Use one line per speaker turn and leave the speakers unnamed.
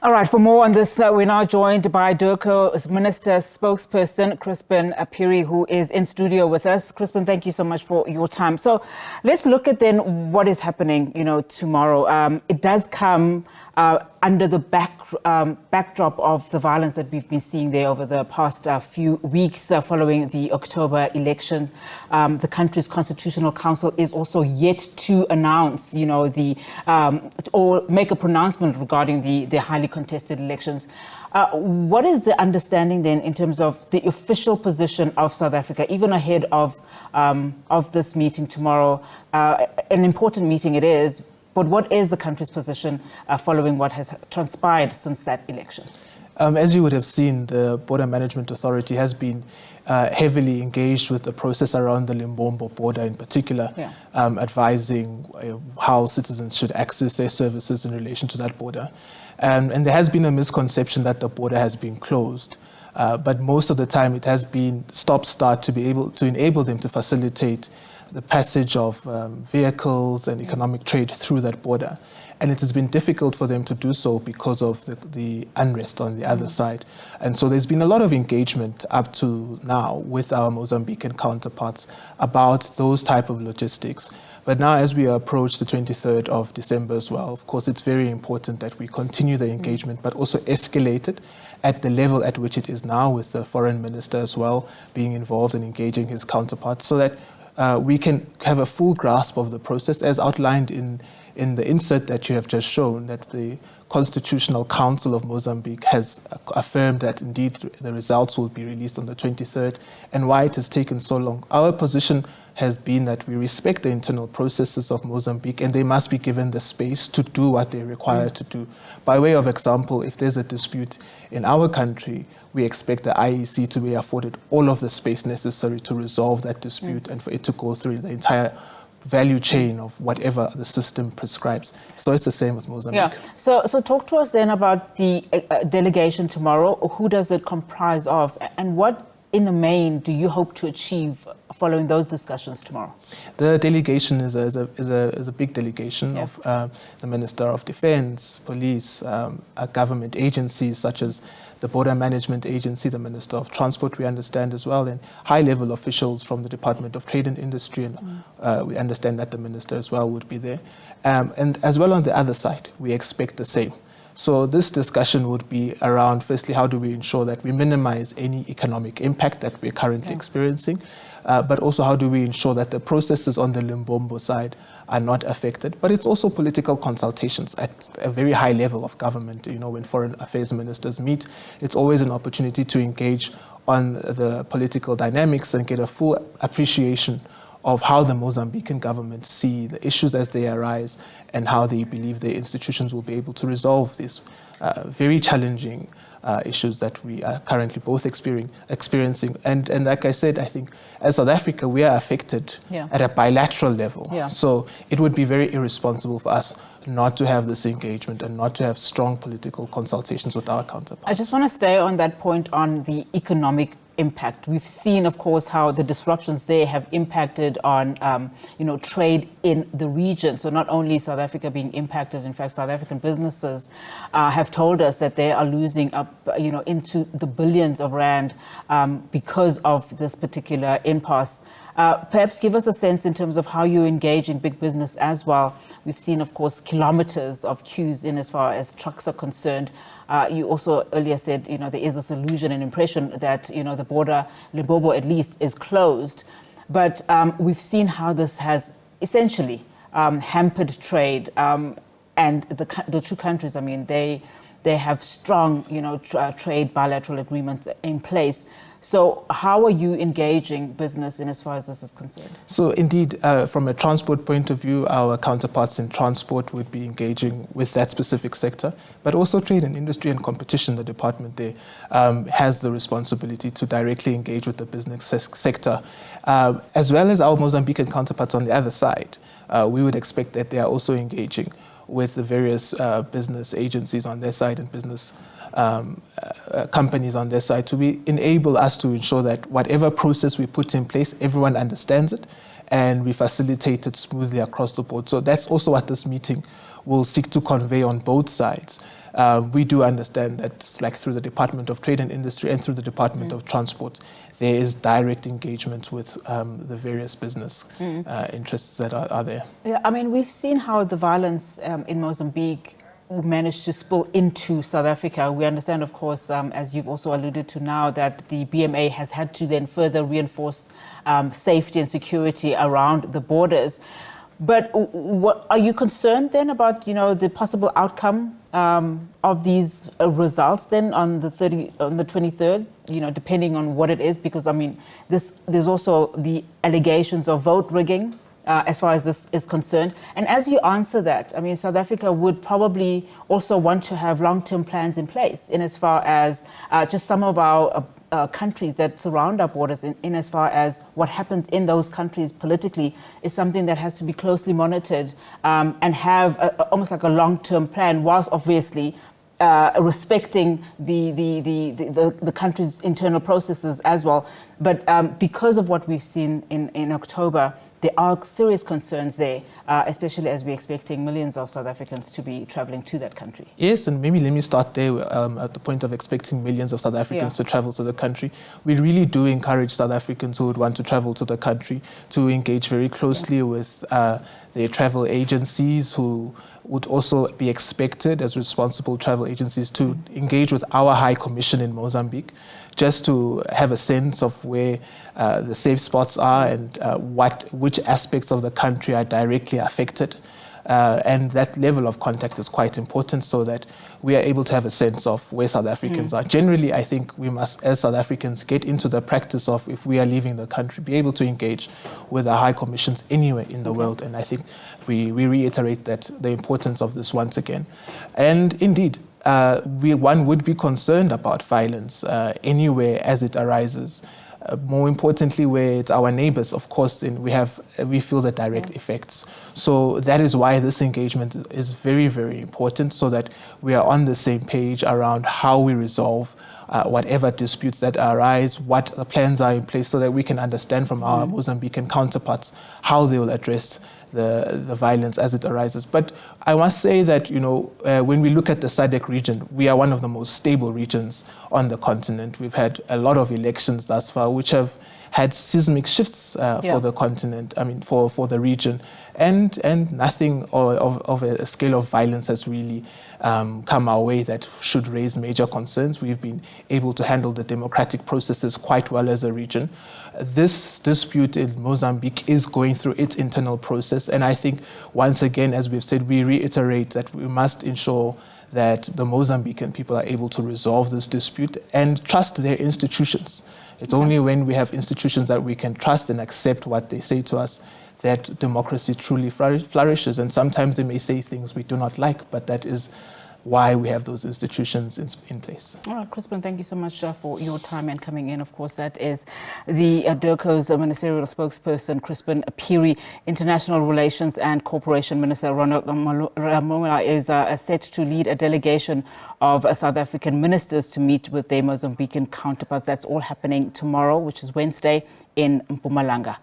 All right, for more on this, we're now joined by DIRCO Minister spokesperson Chrispin Phiri, who is in studio with us. Chrispin, thank you so much for your time. So let's look at then what is happening, tomorrow. It does come under the backdrop of the violence that we've been seeing there over the past few weeks following the October election. The country's Constitutional Council is also yet to announce, or make a pronouncement regarding the highly contested elections. What is the understanding then in terms of the official position of South Africa, even ahead of this meeting tomorrow? An important meeting it is, but what is the country's position following what has transpired since that election?
As you would have seen, the Border Management Authority has been heavily engaged with the process around the Limpopo border in particular, advising how citizens should access their services in relation to that border. And there has been a misconception that the border has been closed. But most of the time it has been stop-start to be able to enable them to facilitate the passage of vehicles and economic trade through that border. And it has been difficult for them to do so because of the unrest on the other side. And so there's been a lot of engagement up to now with our Mozambican counterparts about those type of logistics. But now as we approach the 23rd of December as well, of course, it's very important that we continue the engagement, but also escalate it at the level at which it is now, with the Foreign Minister as well being involved and engaging his counterparts, so that we can have a full grasp of the process as outlined in the insert that you have just shown, that the Constitutional Council of Mozambique has affirmed that indeed the results will be released on the 23rd, and why it has taken so long. Our position has been that we respect the internal processes of Mozambique, and they must be given the space to do what they're required to do. By way of example, if there's a dispute in our country, we expect the IEC to be afforded all of the space necessary to resolve that dispute and for it to go through the entire value chain of whatever the system prescribes. So it's the same with Mozambique.
Yeah. So talk to us then about the delegation tomorrow. Who does it comprise of, and what in the main do you hope to achieve following those discussions tomorrow? The
delegation is a big delegation of the Minister of Defense, police, government agencies such as the Border Management Agency, the Minister of Transport, we understand as well, and high-level officials from the Department of Trade and Industry, and we understand that the Minister as well would be there. And as well on the other side, we expect the same. So this discussion would be around, firstly, how do we ensure that we minimize any economic impact that we're currently experiencing, but also how do we ensure that the processes on the Limpopo side are not affected. But it's also political consultations at a very high level of government. When foreign affairs ministers meet, it's always an opportunity to engage on the political dynamics and get a full appreciation of how the Mozambican government see the issues as they arise and how they believe their institutions will be able to resolve these very challenging issues that we are currently both experiencing. And like I said, I think as South Africa, we are affected at a bilateral level. So it would be very irresponsible for us not to have this engagement and not to have strong political consultations with our counterparts.
I just want to stay on that point on the economic impact. We've seen, of course, how the disruptions there have impacted on, trade in the region. So not only South Africa being impacted, in fact, South African businesses have told us that they are losing up, into the billions of rand because of this particular impasse. Perhaps give us a sense in terms of how you engage in big business as well. We've seen, of course, kilometers of queues in as far as trucks are concerned. You also earlier said, there is this illusion and impression that, the border, Limpopo at least, is closed. But we've seen how this has essentially hampered trade. And the two countries, they have strong, trade bilateral agreements in place. So how are you engaging business in as far as this is concerned? So
indeed, from a transport point of view, our counterparts in transport would be engaging with that specific sector, but also trade and industry and competition, the department there has the responsibility to directly engage with the business sector, as well as our Mozambican counterparts on the other side. We would expect that they are also engaging with the various business agencies on their side and business companies on their side to enable us to ensure that whatever process we put in place, everyone understands it and we facilitate it smoothly across the board. So that's also what this meeting will seek to convey on both sides. We do understand that, like through the Department of Trade and Industry and through the Department of Transport, there is direct engagement with the various business interests that are there.
Yeah, I mean, we've seen how the violence in Mozambique managed to spill into South Africa. We understand, of course, as you've also alluded to now, that the BMA has had to then further reinforce safety and security around the borders. But what, are you concerned then about, the possible outcome of these results then on the 23rd, depending on what it is? Because, I mean, there's also the allegations of vote rigging as far as this is concerned. And as you answer that, I mean, South Africa would probably also want to have long-term plans in place in as far as just some of our countries that surround our borders, in as far as what happens in those countries politically is something that has to be closely monitored and have almost like a long-term plan, whilst obviously respecting the country's internal processes as well. But because of what we've seen in October, there are serious concerns there, especially as we're expecting millions of South Africans to be traveling to that country. Yes,
and maybe let me start there at the point of expecting millions of South Africans to travel to the country. We really do encourage South Africans who would want to travel to the country to engage very closely with their travel agencies, who would also be expected as responsible travel agencies to engage with our High Commission in Mozambique, just to have a sense of where the safe spots are and which aspects of the country are directly affected. And that level of contact is quite important so that we are able to have a sense of where South Africans are. Generally, I think we must, as South Africans, get into the practice of, if we are leaving the country, be able to engage with the high commissions anywhere in the world. And I think we reiterate that the importance of this once again. And indeed, one would be concerned about violence anywhere as it arises. More importantly, where it's our neighbors, of course, then we feel the direct effects. So that is why this engagement is very, very important, so that we are on the same page around how we resolve whatever disputes that arise, what the plans are in place, so that we can understand from our Mozambican counterparts how they will address the violence as it arises. But I must say that, when we look at the SADC region, we are one of the most stable regions on the continent. We've had a lot of elections thus far, which have had seismic shifts for the continent, for the region. And nothing of a scale of violence has really come our way that should raise major concerns. We've been able to handle the democratic processes quite well as a region. This dispute in Mozambique is going through its internal process. And I think, once again, as we've said, we reiterate that we must ensure that the Mozambican people are able to resolve this dispute and trust their institutions. It's only when we have institutions that we can trust and accept what they say to us that democracy truly flourishes. And sometimes they may say things we do not like, but that is why we have those institutions in place. All right, Chrispin, thank you so much for your time and coming in. Of course, that is the DIRCO's ministerial spokesperson, Chrispin Phiri. International Relations and Cooperation Minister Ronald Lamola is set to lead a delegation of South African ministers to meet with their Mozambican counterparts. That's all happening tomorrow, which is Wednesday, in Mpumalanga.